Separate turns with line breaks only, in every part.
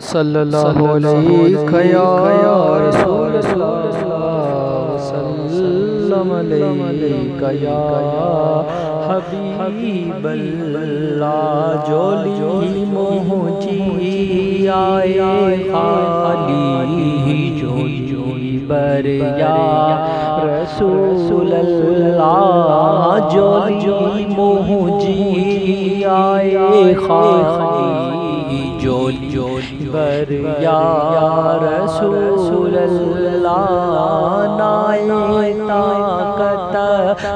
सल्लल्लाहु अलैहि या रसूल सल्लम अलैका या हबीबल्लाह। जोली मोहजी आए खाली जोली बरिया रसूलल्लाह। जोली मोहजी आए खाली जोली बरिया रसूलल्लाह। नाए ताकत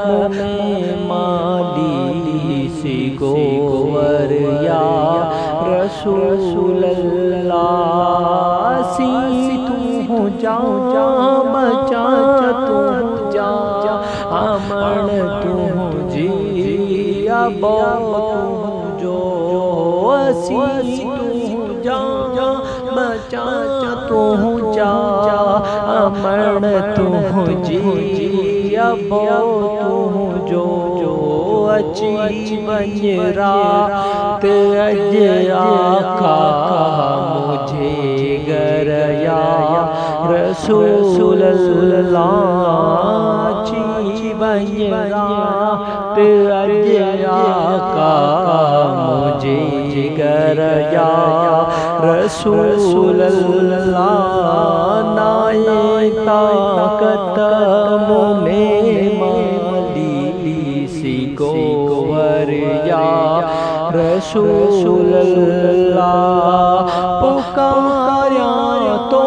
मुमें माली से गोवर या रसूलल्लाह। सी तू जा बचा तू जा अमन तू जी अबो जो सी तू जा बचा तू जा अमन तू जी अबो तू जो अची वञ रात अज आका मुझे घर या रसूलल्लाह। अची वञ रात अज आका मुझे घर या रसूलल्लाह। नाए ताकत मुमें सी गोवर या रसूलल्लाह। पुकार्या तो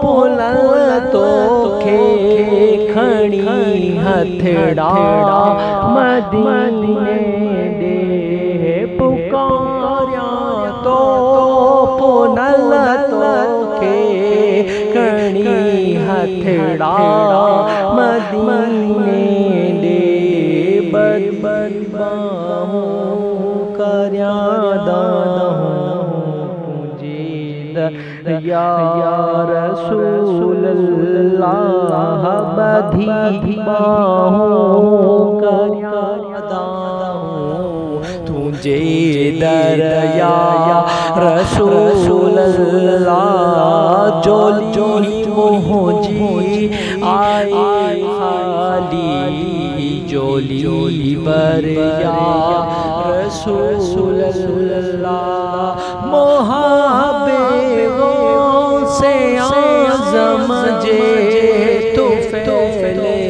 पुलल तो खे खणी हथड़ा मदीने दे। पुकार्या तो पुलल तो खे खणी हथड़ा मदीने दे। बद कर्या तुझे या रसूलल्लाह। बधी कर्या तुझे दरया रसूलल्लाह। जोली मोहजी आए खाली जोली बरिया रसूलल्लाह। मोहब्बों से आज़म जे तो फैले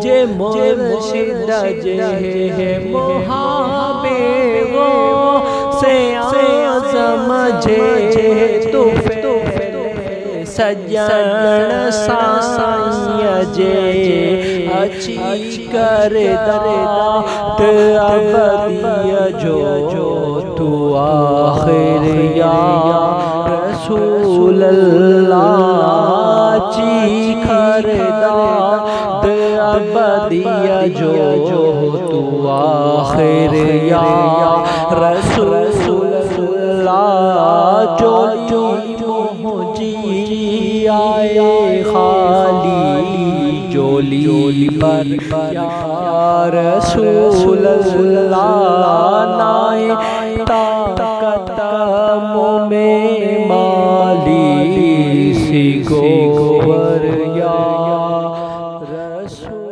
जे मुर्शिद जे मोहब्बों से आज़म जे तो सजन साईं जे अच्छी कर दात अबदिया जो तू आखिर या रसूलल्लाह। अच्छी कर दात अबदिया जो तू आखिर या रसूलल्लाह। जो मुझे आए खाली जोली पर या रसूलल्लाह। नाए ताकत मुमें माली सी गोवर या रसूल।